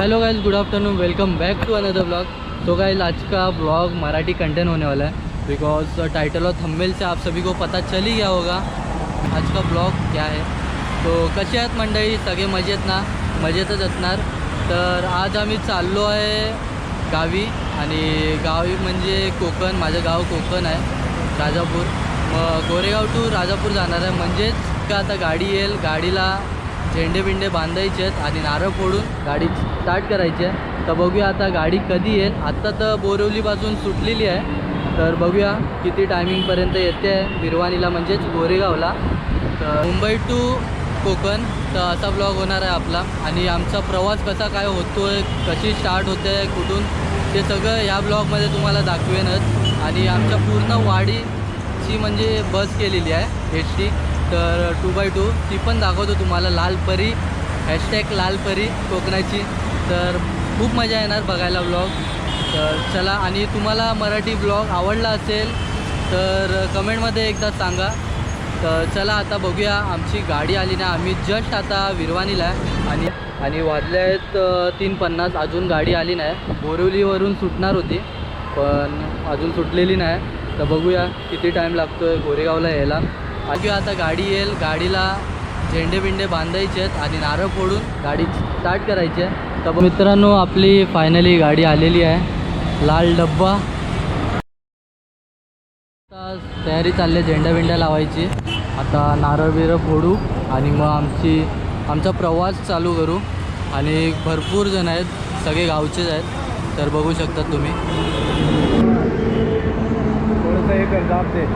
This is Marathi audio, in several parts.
Hello guys, good afternoon, welcome back to another blog. तो गाइस आज का ब्लॉग मराठी कंटेंट होने वाला है बिकॉज टाइटल और थंबनेल से आप सभी को पता चल ही गया होगा आज का ब्लॉग क्या है। तो कसे आहेत मंडळी, सगळे मजेत ना? मजेतच असणार। तर आज आम्ही चाललो आहे गावी, आणि गावी म्हणजे कोकण, माझं गाव कोकण आहे, राजापूर। मग गोरेगाव टू राजापूर जाणार आहे, म्हणजेच का आता गाडी येईल, गाडीला झेंडे बिंडे बांधायचे आहेत आणि नारळ फोडून गाडी स्टार्ट करायची आहे। तर बघूया आता गाडी कधी येईल। आत्ता तर बोरिवलीपासून सुटलेली आहे, तर बघूया किती टायमिंगपर्यंत येते आहे विरवानीला, म्हणजेच गोरेगावला। तर मुंबई टू कोकण, तर असा ब्लॉग होणार आहे आपला। आणि आमचा प्रवास कसा काय होतो आहे, कशी स्टार्ट होते आहे, कुठून, ते सगळं ह्या ब्लॉगमध्ये तुम्हाला दाखवेनच। आणि आमच्या पूर्ण वाडीची म्हणजे बस केलेली आहे एसटी, तर 2x2 ती पण दाखवतो तुम्हाला। लालपरी हॅशटॅग लालपरी कोकणाची, तर खूप मजा येणार बघायला ब्लॉग। तर चला, आणि तुम्हाला मराठी ब्लॉग आवडला असेल तर कमेंटमध्ये एकदा सांगा। तर चला आता बघूया, आमची गाडी आली ना, आम्ही जस्ट आता विरवानीला आहे आणि वाजले आहेत 3:50, अजून गाडी आली नाही। बोरिवलीवरून सुटणार होती पण अजून सुटलेली नाही, तर बघूया किती टाईम लागतो आहे गोरेगावला यायला। बघूया आता गाडी येईल, गाडीला झेंडे बिंडे बांधायचे आहेत आणि नारळ फोडून गाडी स्टार्ट करायची आहे। तर मित्रांनो, आपली फायनली गाडी आलेली आहे, लाल डब्बा। आता तयारी चालली आहे झेंडा बिंड्या लावायची, आता नारळ बिरळ फोडू आणि मग आमचा प्रवास चालू करू। आणि भरपूर जण आहेत, सगळे गावचेच आहेत, तर बघू शकता तुम्ही। थोडंसं हे कर, दाब दे।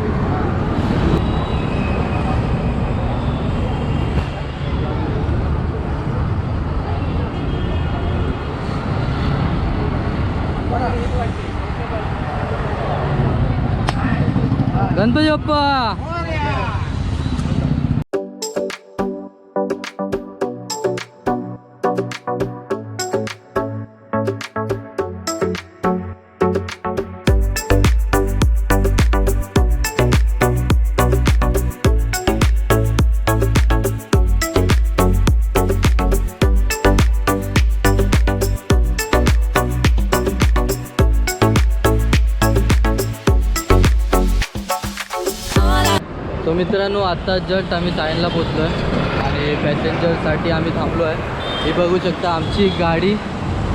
गणपती बाप्पा। तो मित्रांनो, आता जस्ट आम्ही सायनला पोचलो आहे आणि पॅसेंजरसाठी आम्ही थांबलो आहे। हे बघू शकता आमची गाडी,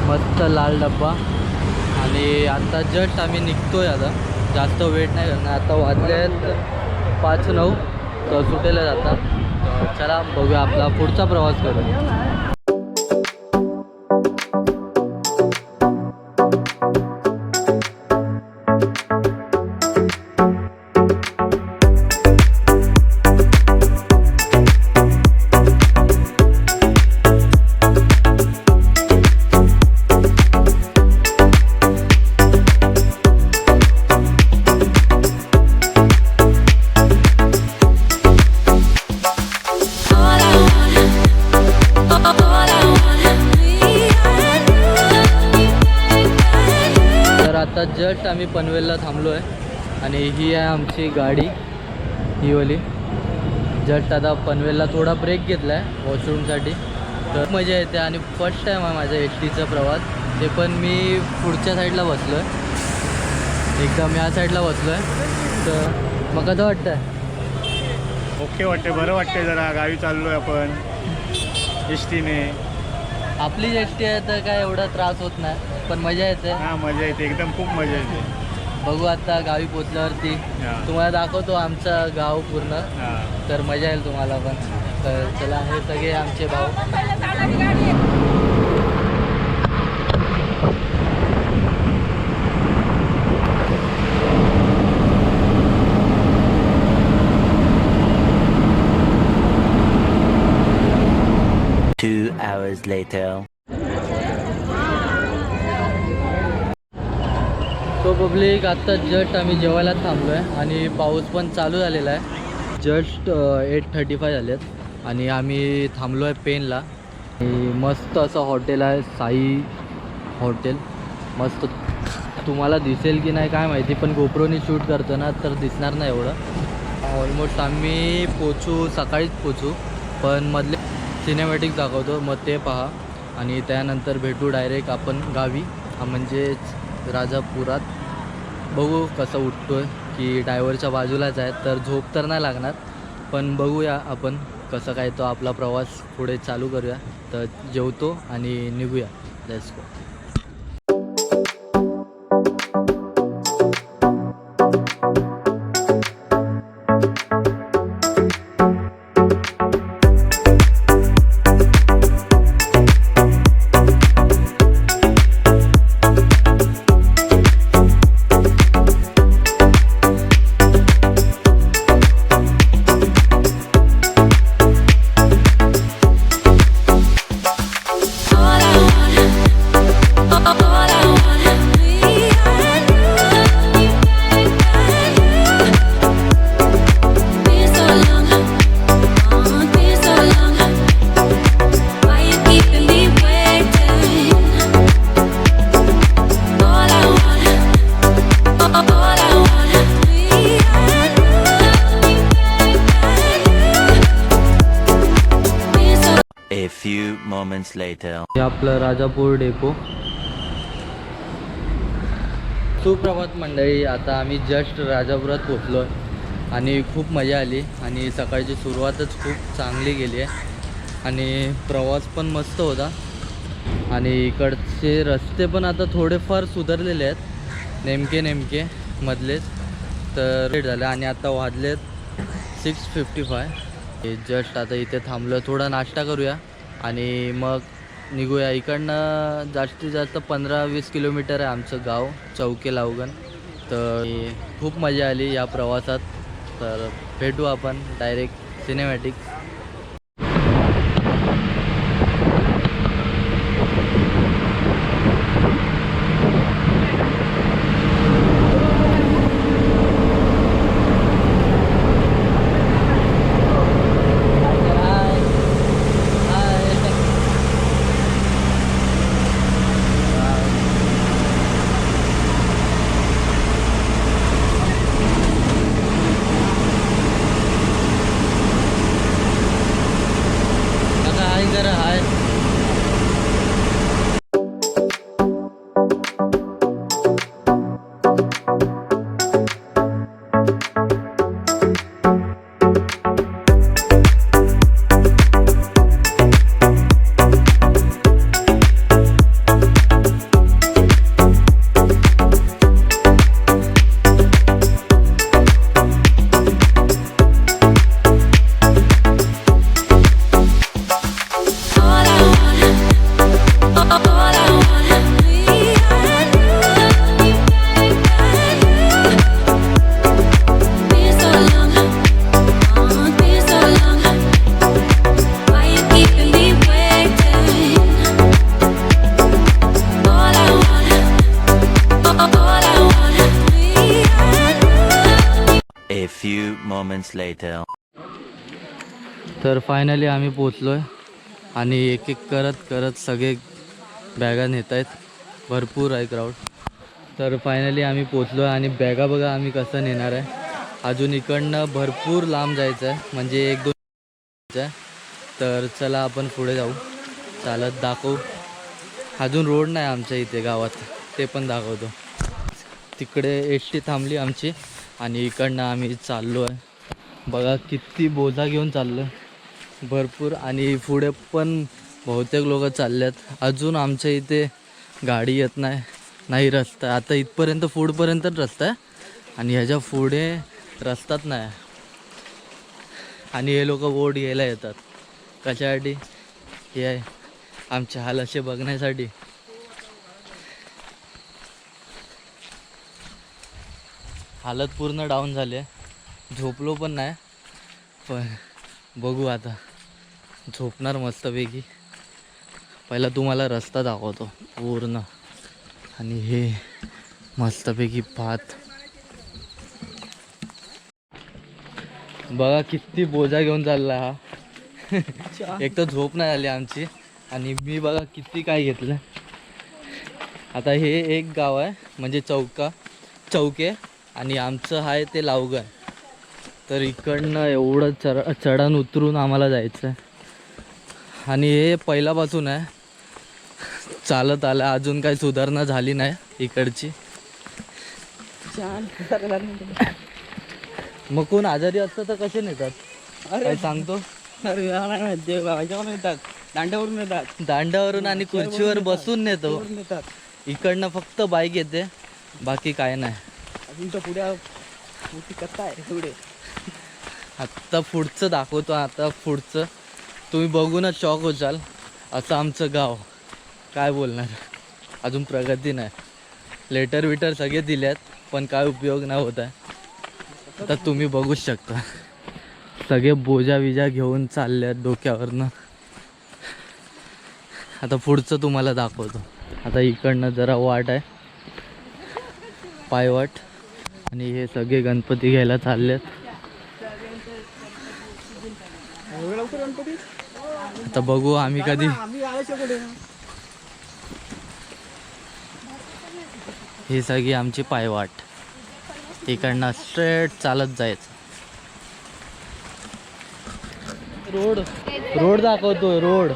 मस्त लाल डब्बा। आणि आता जस्ट आम्ही निघतो आहे, आता जास्त वेट नाही करणार। आता वाजले आहेत 5:09, तर सुटेला जातात। तर चला बघूया, आपला पुढचा प्रवास करू। आता जस्ट आम्ही पनवेलला थांबलो आहे आणि ही आहे आमची गाडी, ही वाली। जस्ट आता पनवेलला थोडा ब्रेक घेतला आहे वॉशरूमसाठी, तर मजा येते। आणि फर्स्ट टाईम आहे माझा एस टीचा प्रवास, ते पण मी पुढच्या साईडला बसलो आहे, एकदम या साईडला बसलो आहे। तर मग कसं वाटतं आहे? ओके वाटते, बरं वाटते। जरा गावी चाललो आहे आपण एस टीने, आपली एस टी आहे तर काय एवढा त्रास होत नाही, पण मजा येते। हां, मजा येते, एकदम खूप मजा येते। बघू आता गावी पोचल्यावरती तुम्हाला दाखवतो आमचं गाव पूर्ण, तर मजा येईल तुम्हाला पण। तर चला, हे सगळे आमचे भाऊ। Two hours later. तो पब्लिक, आत्ता जस्ट आम्ही जेवायला थांबलो आहे आणि पाऊस पण चालू झालेला आहे। जस्ट 8:35 झालेत आणि आम्ही थांबलो आहे पेनला। मस्त असं हॉटेल आहे, साई हॉटेल, मस्त। तुम्हाला दिसेल की नाही काय माहिती, पण गोप्रोनी शूट करतो ना तर दिसणार नाही एवढं। ऑलमोस्ट आम्ही पोचू, सकाळीच पोचू, पण मधले सिनेमॅटिक दाखवतो, मग ते पहा। आणि त्यानंतर भेटू डायरेक्ट आपण गावी, म्हणजेच राजापुरात. बघू कसं उठतो आहे, की ड्रायव्हरच्या बाजूलाच आहे तर झोप तर नाही लागणार, पण बघूया आपण कसं काय तो आपला प्रवास पुढे चालू करूया. तर जेवतो आणि निघूया. Let's go. A few moments later. हे आपलं राजापूर डेपो. सुप्रभात मंडळी, आता आम्ही जस्ट राजापुरात पोचलो आहे आणि खूप मजा आली आणि सकाळची सुरुवातच खूप चांगली गेली आहे आणि प्रवास पण मस्त होता आणि इकडचे रस्ते पण आता थोडेफार सुधारलेले आहेत, नेमके मधलेच. तर लेट झालं आणि आता वाजलेत 6:55. जस्ट आता इथे थांबलो, थोडा नाश्ता करूया आणि मग निघूया. इकडनं जास्तीत जास्त 15-20 किलोमीटर आहे आमचं गाव चौके लावगण. तर खूप मजा आली या प्रवासात. तर भेटू आपण direct cinematic. A few moments later. तर फायनली आम्ही पोचलो आहे आणि एक एक करत सगळे बॅगा नेत आहेत. भरपूर आहे क्राऊड. तर फायनली आम्ही पोचलो आहे आणि बॅगा बघा आम्ही कसं नेणार आहे. अजून इकडनं भरपूर लांब जायचं आहे, म्हणजे 1-2 आहे. तर चला आपण पुढे जाऊ, चालत दाखवू. अजून रोड नाही आमच्या इथे गावात, ते पण दाखवतो. तिकडे एस टी थांबली आमची आणि इकडनं आम्ही चाललो आहे. बघा किती बोजा घेऊन चाललो आहे, भरपूर. आणि पुढे पण बहुतेक लोक चालले आहेत. अजून आमच्या इथे गाडी येत नाही रस्ता. आता इथपर्यंत पुढपर्यंतच रस्ता आहे आणि ह्याच्या पुढे रस्ताच नाही. आणि हे लोक वोट घ्यायला येतात कशासाठी? हे आहे आमचे हाल असे बघण्यासाठी. हालत पूर्ण डाऊन झाले, झोपलो पण नाही, पण बघू आता झोपणार मस्तपैकी. पहिला तुम्हाला रस्ता दाखवतो पूर्ण. आणि हे मस्तपैकी पात बघा किती बोजा घेऊन चालला हा. एक तर झोप नाही आली आमची आणि मी बघा किती काय घेतलं. आता हे एक गाव आहे म्हणजे चौके आणि आमचं आहे ते लावगण. तर इकडनं एवढं चढण उतरून आम्हाला जायचं आहे. आणि हे पहिल्यापासून आहे चालत आलं, अजून काही सुधारणा झाली नाही इकडची. मग कोण आजारी असतं तर कसे नेतात काय सांगतो? दांड्यावरून येतात, दांड्यावरून आणि खुर्चीवर बसून नेतो. इकडनं फक्त बाईक येते, बाकी काय नाही. अजून तर पुढे कथा आहे पुढे. आत्ता पुढचं दाखवतो. आता पुढचं तुम्ही बघूनच शॉक होचाल. असं आमचं गाव. काय बोलणार, अजून प्रगती नाही. लेटर विटर सगळे दिल्यात पण काय उपयोग नाही होत आहे. आता तुम्ही बघूच शकता सगळे बोजा विजा घेऊन चालल्यात डोक्यावरनं. आता पुढचं तुम्हाला दाखवतो. आता इकडनं जरा वाट आहे, पायवाट, आणि हे सगळे गणपती घ्यायला चाललेत. आता बघू आम्ही कधी. ही सगळी आमची पायवाट. इकडनं स्ट्रेट चालत जायचं. रोड दाखवतोय. रोड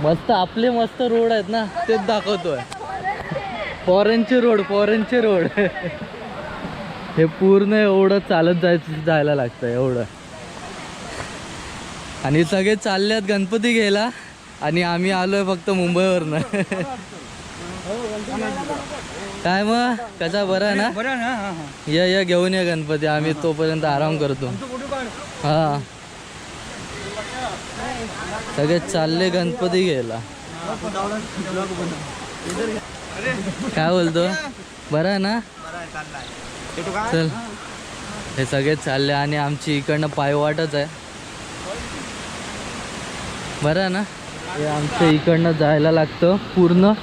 मस्त, आपले मस्त रोड आहेत ना, तेच दाखवतोय. फॉरेनचे रोड हे पूर्ण एवढं चालत जायला लागतं एवढं. आणि सगळे चाललेत गणपती घ्यायला आणि आम्ही आलोय फक्त मुंबईवरनं. काय मग कसा, बरं आहे ना? या घेऊन या गणपती, आम्ही तोपर्यंत आराम करतो. हा, सगळे चालले गणपती घ्यायला. काय बोलतो, बरं आहे ना? चल, हे सगळे चालले आणि आमची इकडनं पायवाटच आहे. बरं आहे ना? हे आमच्या इकडनं जायला लागतं पूर्ण.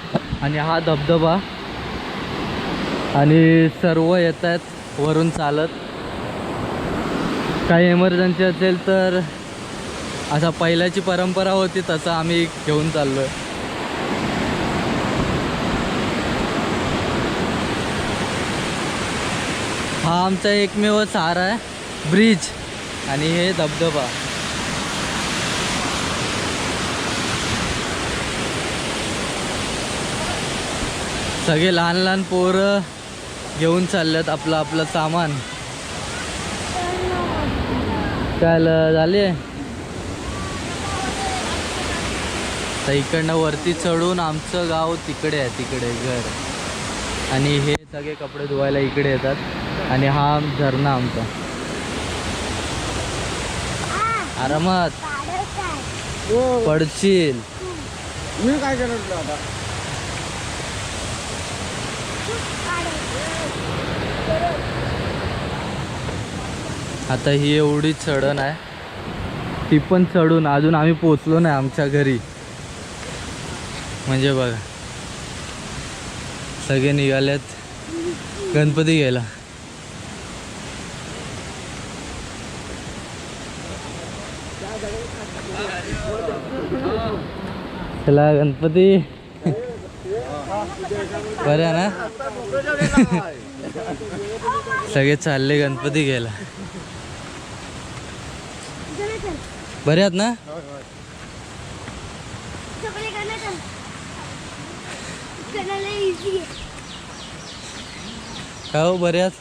आणि हा धबधबा, आणि सर्व येत आहेत वरून चालत. काही इमर्जन्सी असेल तर असा पहिल्याची परंपरा होती तसं आम्ही घेऊन चाललोय. हा आमचा एकमेव सहारा आहे, ब्रिज आणि हे धबधबा. सगळे लहान लहान पोरं घेऊन चालल्यात आपलं आपलं सामान. काय झाले तर इकडनं वरती चढून आमचं गाव तिकडे आहे, तिकडे घर. आणि हे सगळे कपडे धुवायला इकडे येतात. आणि हा झरणा आमचा. आरामात पडशील. मी काय करत आता. आता ही एवढी चढण आहे, ती पण चढून अजून आम्ही पोचलो नाही आमच्या घरी. म्हणजे बघा, सगळे निघालेत गणपती घ्यायला. चला गणपती. बरं आहे ना? सगळे चालले गणपती घ्यायला. बरे आहेत ना? काय हो, बरे आहेत?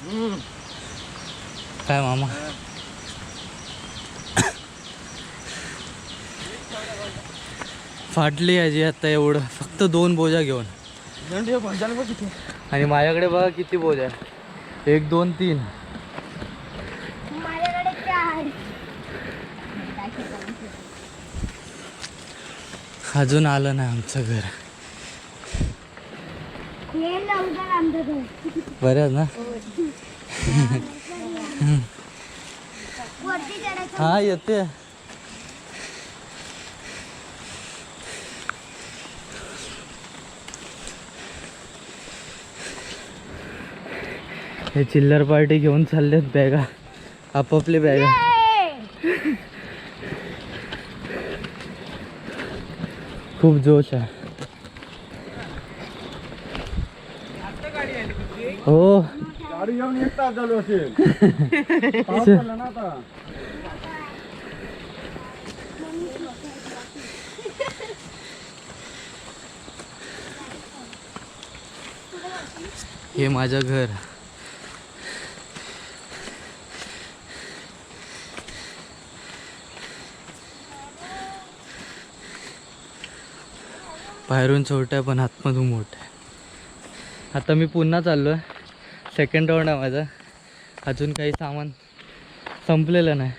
काय मामा, फाटली याची आता एवढं, फक्त 2 बोजा घेऊन. आणि माझ्याकडे बघा किती बोजा आहे, 1 2 3. अजून आलं नाही आमचं घर. बरं ना? हा येते. हे चिल्लर पार्टी घेऊन चाललेत बॅगा, आपापली बॅगा. खूप जोश आहे. हो, गाडी घेऊन 1 तास झालो असेल. हे माझं घर. बाहेरून छोटा आहे पण आतमधून मोठा आहे. आता मी पुन्हा चाललो आहे. सेकंड राऊंड आहे माझा. अजून काही सामान संपलेलं नाही.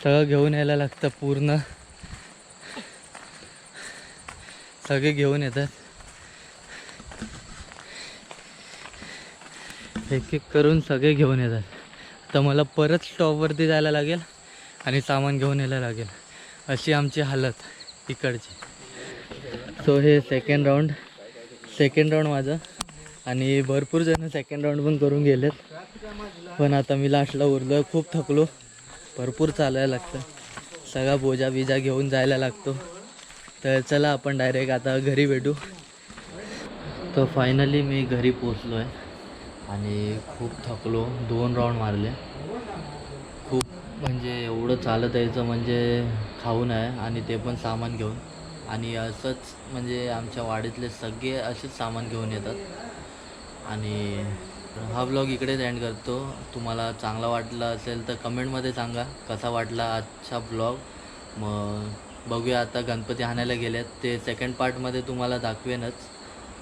सगळं घेऊन यायला लागतं. पूर्ण सगळे घेऊन येतात. एक एक करून सगळे घेऊन येतात. तर मला परत स्टॉपवरती जायला लागेल आणि सामान घेऊन यायला लागेल. अशी आमची हालत इकडची. सो हे सेकंड राऊंड माझं. आणि भरपूर जण सेकंड राऊंड पण करून गेलेत. पण आता मी लास्टला उरलो आहे. खूप थकलो. भरपूर चालायला लागतं. सगळा बोजा बिजा घेऊन जायला लागतो. तर चला आपण डायरेक्ट आता घरी भेटू. तर फायनली मी घरी पोचलो आहे. आणि खूप थकलो. 2 राऊंड मारले. खूप म्हणजे एवढं चालत यायचं म्हणजे खाऊन आहे. आणि ते पण सामान घेऊन. आणि असंच म्हणजे आमच्या वाडीतले सगळे असेच सामान घेऊन येतात. आणि हा व्लॉग इकडेच एंड करतो. तुम्हाला चांगला वाटला असेल तर कमेंटमध्ये सांगा कसा वाटला आजचा व्लॉग. मग बघूया. आता गणपती आणायला गेलेत. ते सेकंड पार्टमध्ये तुम्हाला दाखवेनच.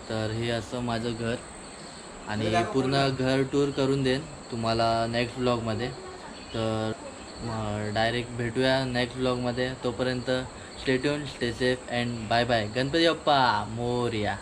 तर हे असं माझं घर. आणि पूर्ण घर टूर करून देईन तुम्हाला नेक्स्ट व्लॉगमध्ये. तर डायरेक्ट भेटूया नेक्स्ट व्लॉगमध्ये. तोपर्यंत stay tune, stay safe and bye bye. Ganpati Bappa Morya.